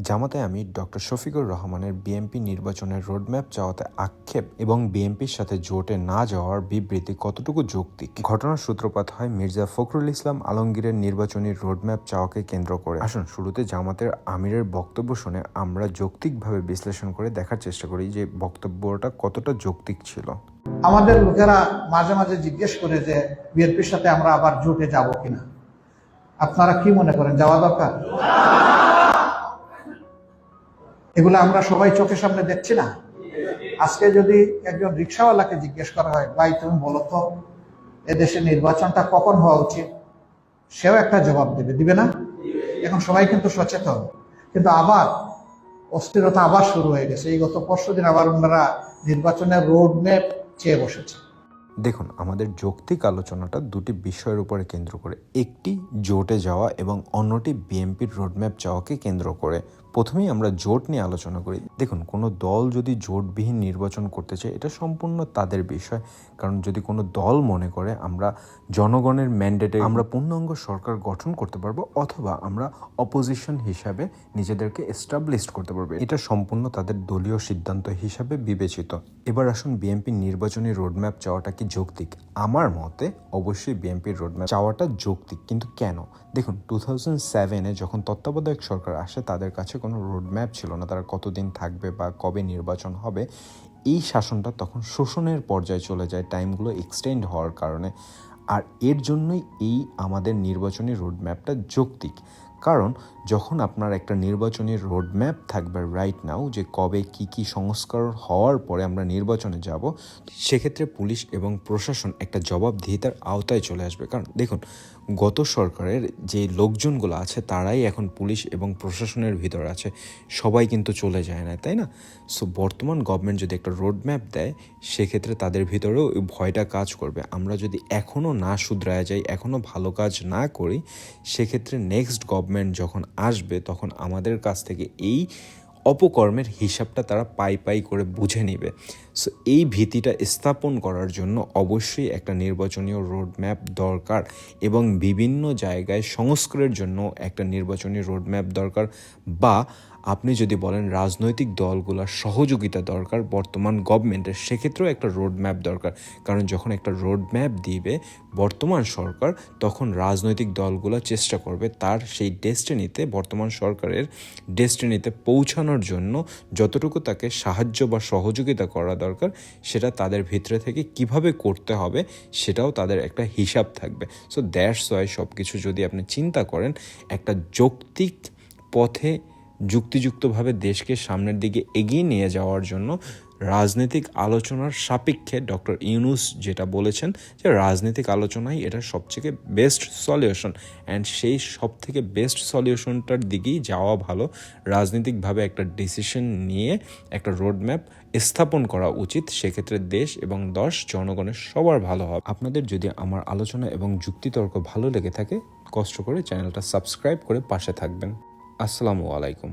জামাতে আমি ডক্টর শফিকুর রহমানের বিএনপি নির্বাচনের রোডম্যাপ চাওয়াতে আক্ষেপ এবং বিএনপির সাথে জোটে না যাওয়ার বিবৃতি কতটুকু যৌক্তিক। ঘটনার সূত্রপাত হয় মির্জা ফখরুল ইসলাম আলমগীরের নির্বাচনী রোডম্যাপ চাওয়াকে কেন্দ্র করে। আসুন শুরুতে জামাতের আমিরের বক্তব্য শুনে আমরা যৌক্তিকভাবে বিশ্লেষণ করে দেখার চেষ্টা করি যে বক্তব্যটা কতটা যৌক্তিক ছিল। আমাদের লোকেরা মাঝে মাঝে জিজ্ঞেস করে যে বিএনপির সাথে আমরা আবার জোটে যাব কিনা। আপনারা কি মনে করেন, যাওয়া দরকার? এগুলো আমরা সবাই চোখের সামনে দেখছি না। আজকে যদি একজন রিক্সাওয়ালাকে জিজ্ঞেস করা হয়, ভাই তুমি বলো তো এদেশে নির্বাচনটা কখন হওয়া উচিত, সেও একটা জবাব দিবে না? এখন সবাই কিন্তু সচেতন, কিন্তু আবার অস্থিরতা আবার শুরু হয়ে গেছে। এই গত পরশুদিন আবার ওনারা নির্বাচনের রোডম্যাপ চেয়ে বসেছে। দেখুন, আমাদের যৌক্তিক আলোচনাটা দুটি বিষয়ের উপরে কেন্দ্র করে, একটি জোটে যাওয়া এবং অন্যটি বিএনপির রোডম্যাপ চাওয়াকে কেন্দ্র করে। প্রথমেই আমরা জোট নিয়ে আলোচনা করি। দেখুন, কোনো দল যদি জোটবিহীন নির্বাচন করতে চায় এটা সম্পূর্ণ তাদের বিষয়। কারণ যদি কোনো দল মনে করে আমরা জনগণের ম্যান্ডেটে আমরা পূর্ণাঙ্গ সরকার গঠন করতে পারবো অথবা আমরা অপোজিশন হিসাবে নিজেদেরকে এস্টাবলিশ করতে পারবো, এটা সম্পূর্ণ তাদের দলীয় সিদ্ধান্ত হিসাবে বিবেচিত। এবার আসুন, বিএনপির নির্বাচনী রোডম্যাপ চাওয়াটা কি যৌক্তিক? আমার মতে অবশ্যই বিএনপির রোডম্যাপ চাওয়াটা যৌক্তিক। কিন্তু কেন? দেখুন, 2007-এ যখন তত্ত্বাবধায়ক সরকার আসে তাদের কাছে কোনো রোডম্যাপ ছিল না, তারা কতদিন থাকবে বা কবে নির্বাচন হবে। এই শাসনটা তখন শোষণের পর্যায়ে চলে যায় টাইমগুলো এক্সটেন্ড হওয়ার কারণে। আর এর জন্যই এই আমাদের নির্বাচনী রোডম্যাপটা যৌক্তিক। কারণ যখন আপনার একটা নির্বাচনী রোডম্যাপ থাকবে রাইট নাও, যে কবে কি সংস্কার হওয়ার পরে আমরা নির্বাচনে যাব, সেক্ষেত্রে পুলিশ এবং প্রশাসন একটা জবাবদিহিতার আওতায় চলে আসবে। কারণ দেখুন, গত সরকারের যে লোকজনগুলো আছে তারাই এখন পুলিশ এবং প্রশাসনের ভিতর আছে, সবাই কিন্তু চলে যায় না, তাই না? সো বর্তমান গভর্নমেন্ট যদি একটা রোডম্যাপ দেয় সেক্ষেত্রে তাদের ভিতরেও ওই ভয়টা কাজ করবে। আমরা যদি এখনও না শুধরায়া যাই, এখনও ভালো কাজ না করি, সেক্ষেত্রে নেক্সট গভর্নমেন্ট যখন আসবে তখন আমাদের কাছ থেকে এই অপকর্মের হিসাবটা তারা পাই করে বুঝে নেবে। সো এই ভীতিটা স্থাপন করার জন্য অবশ্যই একটা নির্বাচনীয় রোডম্যাপ দরকার এবং বিভিন্ন জায়গায় সংস্কারের জন্য একটা নির্বাচনী রোডম্যাপ দরকার, বা আপনি যদি বলেন রাজনৈতিক দলগুলোর সহযোগিতা দরকার বর্তমান গভর্নমেন্টের, সেক্ষেত্রেও একটা রোডম্যাপ দরকার। কারণ যখন একটা রোডম্যাপ দিবে বর্তমান সরকার, তখন রাজনৈতিক দলগুলো চেষ্টা করবে তার সেই ডেস্টিনিতে, বর্তমান সরকারের ডেস্টিনিতে পৌঁছানোর জন্য যতটুকু তাকে সাহায্য বা সহযোগিতা করা দরকার সেটা তাদের ভিতরে থেকে কিভাবে করতে হবে সেটাও তাদের একটা হিসাব থাকবে। সো দ্যাটস ওয়াই সব কিছু যদি আপনি চিন্তা করেন, একটা যৌক্তিক পথে যুক্তিযুক্তভাবে দেশকে সামনের দিকে এগিয়ে নিয়ে যাওয়ার জন্য রাজনৈতিক আলোচনার সাপেক্ষে ডক্টর ইউনূস যেটা বলেছেন যে রাজনৈতিক আলোচনাই এটা সবথেকে বেস্ট সলিউশন, অ্যান্ড সেই সব থেকে বেস্ট সলিউশনটার দিকেই যাওয়া ভালো। রাজনৈতিকভাবে একটা ডিসিশন নিয়ে একটা রোডম্যাপ স্থাপন করা উচিত, সেক্ষেত্রে দেশ এবং জনগণের সবার ভালো হবে। আপনাদের যদি আমার আলোচনা এবং যুক্তিতর্ক ভালো লেগে থাকে, কষ্ট করে চ্যানেলটা সাবস্ক্রাইব করে পাশে থাকবেন। আসসালামু আলাইকুম।